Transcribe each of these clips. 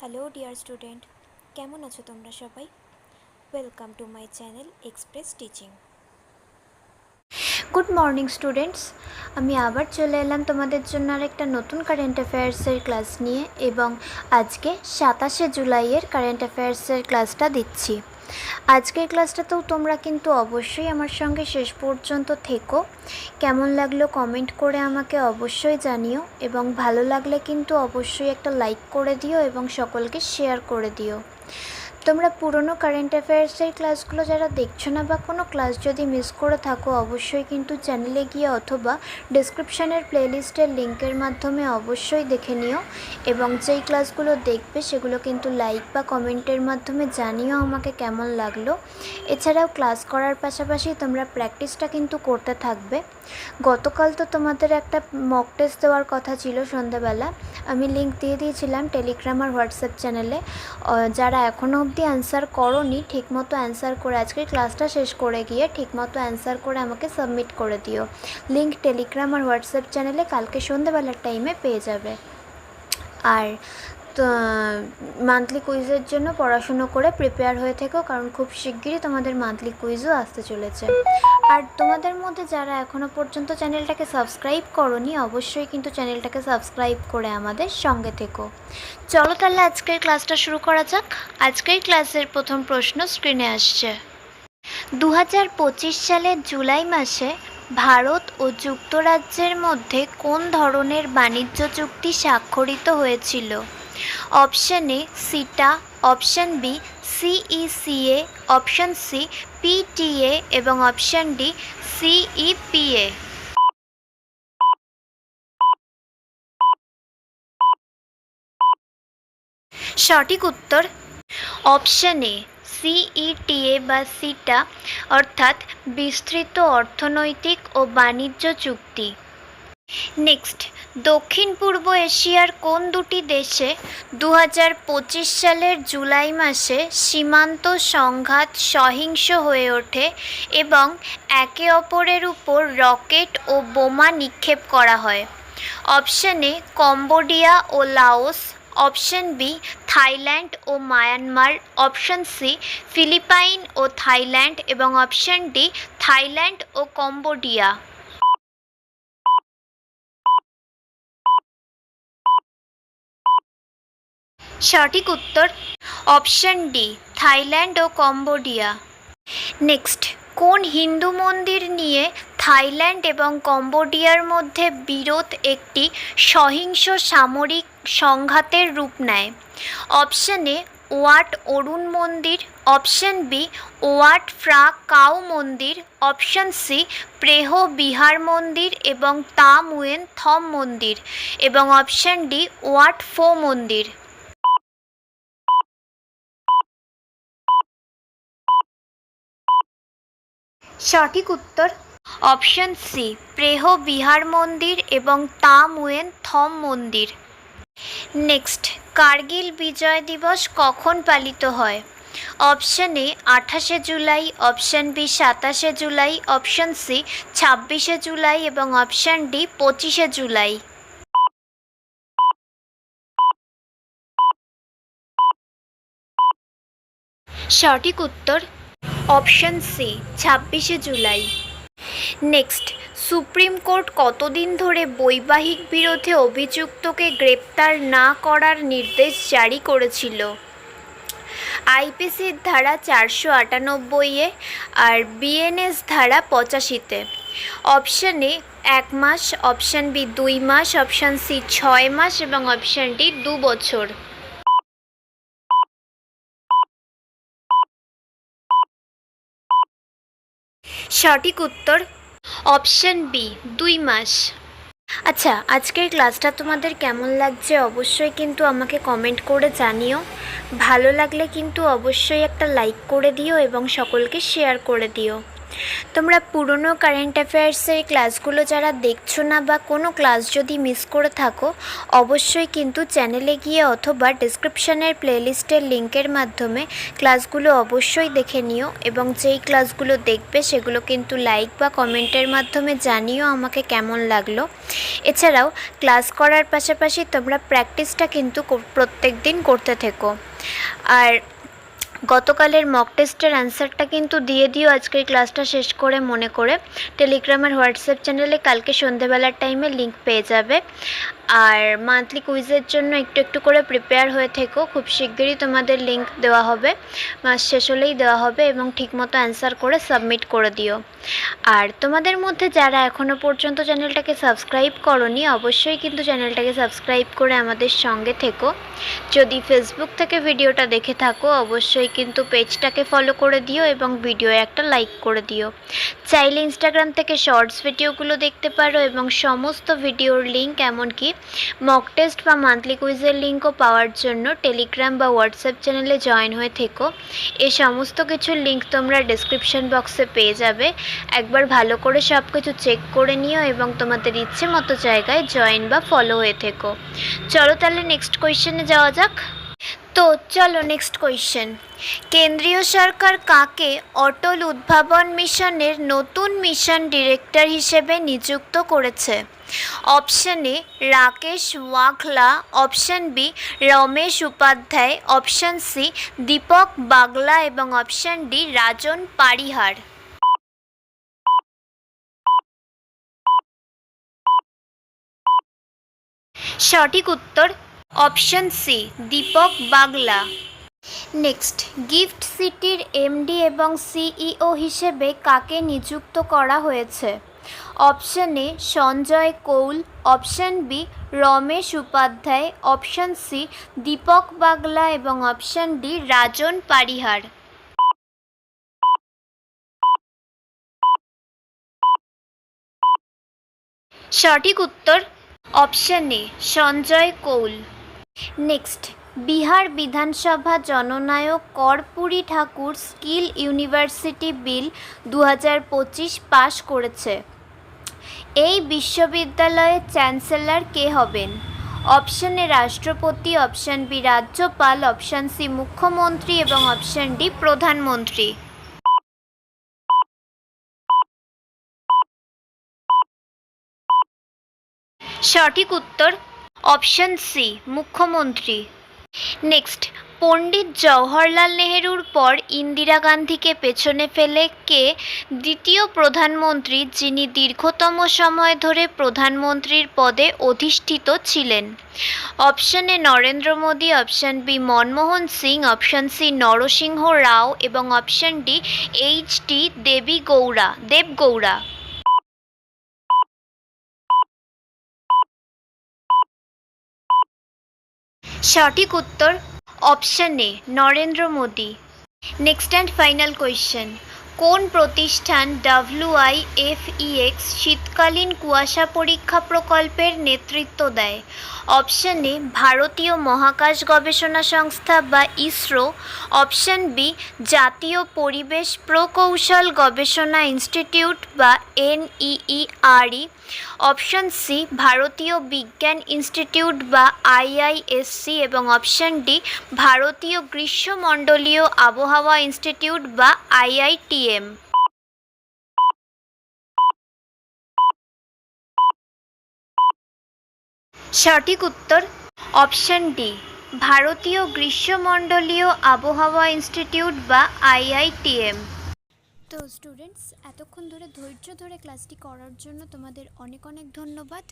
Hello dear student, কেমন আছো তোমরা সবাই? Welcome to my channel express teaching. Good morning students, আমি আবার চলে এলাম তোমাদের জন্য আরেকটা নতুন কারেন্ট অ্যাফেয়ার্সের ক্লাস নিয়ে এবং আজকে 27শে জুলাইয়ের কারেন্ট অ্যাফেয়ার্সের ক্লাসটা দিচ্ছি। আজকের ক্লাসটাতেও তোমরা কিন্তু অবশ্যই আমার সঙ্গে শেষ পর্যন্ত থেকো। কেমন লাগলো কমেন্ট করে আমাকে অবশ্যই জানিও এবং ভালো লাগলে কিন্তু অবশ্যই একটা লাইক করে দিও এবং সকলকে শেয়ার করে দিও। তোমরা পুরনো কারেন্ট অ্যাফেয়ার্সের ক্লাসগুলো যারা দেখছো না বা কোনো ক্লাস যদি মিস করে থাকো অবশ্যই কিন্তু চ্যানেলে গিয়ে অথবা ডেসক্রিপশানের প্লেলিস্টের লিঙ্কের মাধ্যমে অবশ্যই দেখে নিও এবং যেই ক্লাসগুলো দেখবে সেগুলো কিন্তু লাইক বা কমেন্টের মাধ্যমে জানিও আমাকে কেমন লাগলো। এছাড়াও ক্লাস করার পাশাপাশি তোমরা প্র্যাকটিসটা কিন্তু করতে থাকবে। গতকাল তো তোমাদের একটা মক টেস্ট দেওয়ার কথা ছিল সন্ধ্যাবেলা, আমি লিঙ্ক দিয়ে দিয়েছিলাম টেলিগ্রাম আর হোয়াটসঅ্যাপ চ্যানেলে। যারা এখনও অবধি অ্যান্সার করোনি ঠিকমতো অ্যান্সার করে আজকে ক্লাসটা শেষ করে গিয়ে ঠিকমতো অ্যান্সার করে আমাকে সাবমিট করে দিও। লিঙ্ক টেলিগ্রাম আর হোয়াটসঅ্যাপ চ্যানেলে কালকে সন্ধ্যাবেলার টাইমে পেয়ে যাবে। আর মান্থলি কুইজের জন্য পড়াশুনো করে প্রিপেয়ার হয়ে থেকো, কারণ খুব শিগগিরই তোমাদের মান্থলি কুইজও আসতে চলেছে। আর তোমাদের মধ্যে যারা এখনও পর্যন্ত চ্যানেলটাকে সাবস্ক্রাইব করোনি অবশ্যই কিন্তু চ্যানেলটাকে সাবস্ক্রাইব করে আমাদের সঙ্গে থেকো। চলো তাহলে আজকের ক্লাসটা শুরু করা যাক। আজকের ক্লাসের প্রথম প্রশ্ন স্ক্রিনে আসছে। 2025 সালের জুলাই মাসে ভারত ও যুক্তরাজ্যের মধ্যে কোন ধরনের বাণিজ্য চুক্তি স্বাক্ষরিত হয়েছিল? অপশান এ সিটা, option B CECA, option C PTA এবং অপশান ডি সিইপিএ। সঠিক উত্তর অপশান এ সিইটিএ বা সিটা, অর্থাৎ বিস্তৃত অর্থনৈতিক ও বাণিজ্য চুক্তি। নেক্সট, দক্ষিণ পূর্ব এশিয়ার কোন দুটি দেশে 2025 সালের জুলাই মাসে সীমান্ত সংঘাত সহিংস হয়ে ওঠে এবং একে অপরের উপর রকেট ও বোমা নিক্ষেপ করা হয়? অপশান এ কম্বোডিয়া ও লাওস, অপশান বি থাইল্যান্ড ও মায়ানমার, অপশান সি ফিলিপাইন ও থাইল্যান্ড এবং অপশান ডি থাইল্যান্ড ও কম্বোডিয়া। সঠিক উত্তর অপশান ডি থাইল্যান্ড ও কম্বোডিয়া। নেক্সট, কোন হিন্দু মন্দির নিয়ে থাইল্যান্ড এবং কম্বোডিয়ার মধ্যে বিরোধ একটি সহিংস সামরিক সংঘাতের রূপ নেয়? অপশান এ ওয়াট অরুণ মন্দির, অপশান বি ওয়াট ফ্রা কাউ মন্দির, অপশান সি প্রেহ বিহার মন্দির এবং তা মুয়েন থম মন্দির এবং অপশান ডি ওয়াট ফো মন্দির। সঠিক উত্তর অপশান সি প্রেহ বিহার মন্দির এবং তা মুয়েন থম মন্দির। নেক্সট, কার্গিল বিজয় দিবস কখন পালিত হয়? অপশান এ 28শে জুলাই, অপশান বি 27শে জুলাই, অপশান সি 26শে জুলাই এবং অপশান ডি 25শে জুলাই। সঠিক উত্তর অপশান সি 26শে জুলাই। নেক্সট, সুপ্রিম কোর্ট কতদিন ধরে বৈবাহিক বিরোধে অভিযুক্তকে গ্রেপ্তার না করার নির্দেশ জারি করেছিল? আইপিসির ধারা 498-এ আর বিএনএস ধারা 85-তে। অপশান এ 1 মাস, অপশান বি 2 মাস, অপশান সি 6 মাস এবং অপশান ডি 2 বছর। সঠিক উত্তর অপশান বি 2 মাস। আচ্ছা, আজকের ক্লাসটা তোমাদের কেমন লাগছে অবশ্যই কিন্তু আমাকে কমেন্ট করে জানিও। ভালো লাগলে কিন্তু অবশ্যই একটা লাইক করে দিও এবং সকলকে শেয়ার করে দিও। তোমরা পুরনো কারেন্ট অ্যাফেয়ার্সের ক্লাসগুলো যারা দেখছো না বা কোনো ক্লাস যদি মিস করে থাকো, অবশ্যই কিন্তু চ্যানেলে গিয়ে অথবা ডিসক্রিপশানের প্লেলিস্টের লিঙ্কের মাধ্যমে ক্লাসগুলো অবশ্যই দেখে নিও, এবং যেই ক্লাসগুলো দেখবে সেগুলো কিন্তু লাইক বা কমেন্টের মাধ্যমে জানিও আমাকে কেমন লাগলো। এছাড়াও ক্লাস করার পাশাপাশি তোমরা প্র্যাকটিসটা কিন্তু প্রত্যেক দিন করতে থেকো। আর গতকালের মক টেস্টের অ্যান্সারটা কিন্তু দিয়ে দিও আজকের ক্লাসটা শেষ করে মনে করে। টেলিগ্রাম আর হোয়াটসঅ্যাপ চ্যানেলে কালকে সন্ধেবেলার টাইমে লিঙ্ক পেয়ে যাবে। আর মান্থলি কুইজের জন্য একটু একটু করে প্রিপেয়ার হয়ে থেকো, খুব শিগগিরই তোমাদের লিঙ্ক দেওয়া হবে, মাস শেষ হলেই দেওয়া হবে, এবং ঠিকমতো অ্যান্সার করে সাবমিট করে দিও। আর তোমাদের মধ্যে যারা এখনও পর্যন্ত চ্যানেলটাকে সাবস্ক্রাইব করোনি, অবশ্যই কিন্তু চ্যানেলটাকে সাবস্ক্রাইব করে আমাদের সঙ্গে থেকো। যদি ফেসবুক থেকে ভিডিওটা দেখে থাকো, অবশ্যই কিন্তু পেজটাকে ফলো করে দিও এবং ভিডিও একটা লাইক করে দিও। চাইলে ইনস্টাগ্রাম থেকে শর্টস ভিডিওগুলো দেখতে পারো, এবং সমস্ত ভিডিওর লিঙ্ক এমনকি মক টেস্ট বা মান্থলি কুইজের লিঙ্কও পাওয়ার জন্য টেলিগ্রাম বা হোয়াটসঅ্যাপ চ্যানেলে জয়েন হয়ে থেকো। এই সমস্ত কিছুর লিঙ্ক তোমরা ডেসক্রিপশন বক্সে পেয়ে যাবে। একবার ভালো করে সব কিছু চেক করে নিও এবং তোমাদের ইচ্ছে মতো জায়গায় জয়েন বা ফলো হয়ে থেকো। চলো তাহলে নেক্সট কোয়েশ্চেনে যাওয়া যাক। তো চলো নেক্সট কোয়েশ্চেন। কেন্দ্রীয় সরকার কাকে অটল উদ্ভাবন মিশনের নতুন মিশন ডিরেক্টর হিসেবে নিযুক্ত করেছে? Option A Rakesh Waghla, option B Ramesh Upadhyay, option C Deepak Bagla এবং অপশন ডি রাজন পারিহার। সঠিক উত্তর option C Deepak Bagla. Next, gift সিটির এমডি এবং সিইও হিসেবে কাকে নিযুক্ত করা হয়েছে? Option A Sanjay Kaul, option B Ramesh Upadhyay, option C Deepak Bagla এবং অপশন ডি রাজন পারিহার। সঠিক উত্তর option A Sanjay Kaul. Next, Bihar Vidhansabha Jannayak Karpoori Thakur skill university বিল 2025 পাশ করেছে। এই বিশ্ববিদ্যালয়ের চ্যান্সেলর কে হবেন? অপশন এ রাষ্ট্রপতি, অপশন বি রাজ্যপাল, অপশন সি মুখ্যমন্ত্রী এবং অপশন ডি প্রধানমন্ত্রী। সঠিক উত্তর অপশন সি মুখ্যমন্ত্রী। নেক্সট, পণ্ডিত জওহরলাল নেহেরুর পর ইন্দিরা গান্ধীকে পেছনে ফেলে কে দ্বিতীয় প্রধানমন্ত্রী যিনি দীর্ঘতম সময় ধরে প্রধানমন্ত্রীর পদে অধিষ্ঠিত ছিলেন? Option A Narendra Modi, option B Manmohan Singh, option C Narasimha Rao এবং অপশন ডি এইচ.ডি. দেবগৌড়া। সঠিক উত্তর option A Narendra Modi. Next and final question. কোন প্রতিষ্ঠান WIFEX শীতকালীন কুয়াশা পরীক্ষা প্রকল্পের নেতৃত্ব দেয়? অপশন এ ভারতীয় মহাকাশ গবেষণা সংস্থা বা ইসরো, অপশন বি জাতীয় পরিবেশ প্রকৌশল গবেষণা ইনস্টিটিউট বা NEERI, অপশন সি ভারতীয় বিজ্ঞান ইনস্টিটিউট বা IISc এবং অপশন ডি ভারতীয় গ্রীষ্মমণ্ডলীয় আবহাওয়া ইনস্টিটিউট বা IITM। সঠিক উত্তর অপশন ডি ভারতীয় গ্রীষ্মমণ্ডলীয় আবহাওয়া ইনস্টিটিউট বা IITM। তো স্টুডেন্টস, এতক্ষণ ধরে ধৈর্য ধরে ক্লাসটি করার জন্য তোমাদের অনেক অনেক ধন্যবাদ।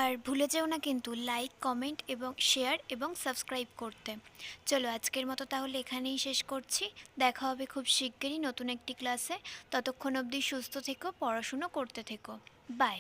আর ভুলে যেও না কিন্তু লাইক, কমেন্ট এবং শেয়ার এবং সাবস্ক্রাইব করতে। চলো আজকের মতো তাহলে এখানেই শেষ করছি। দেখা হবে খুব শিগগিরই নতুন একটি ক্লাসে। ততক্ষণ অবধি সুস্থ থেকো, পড়াশুনো করতে থেকো। বাই।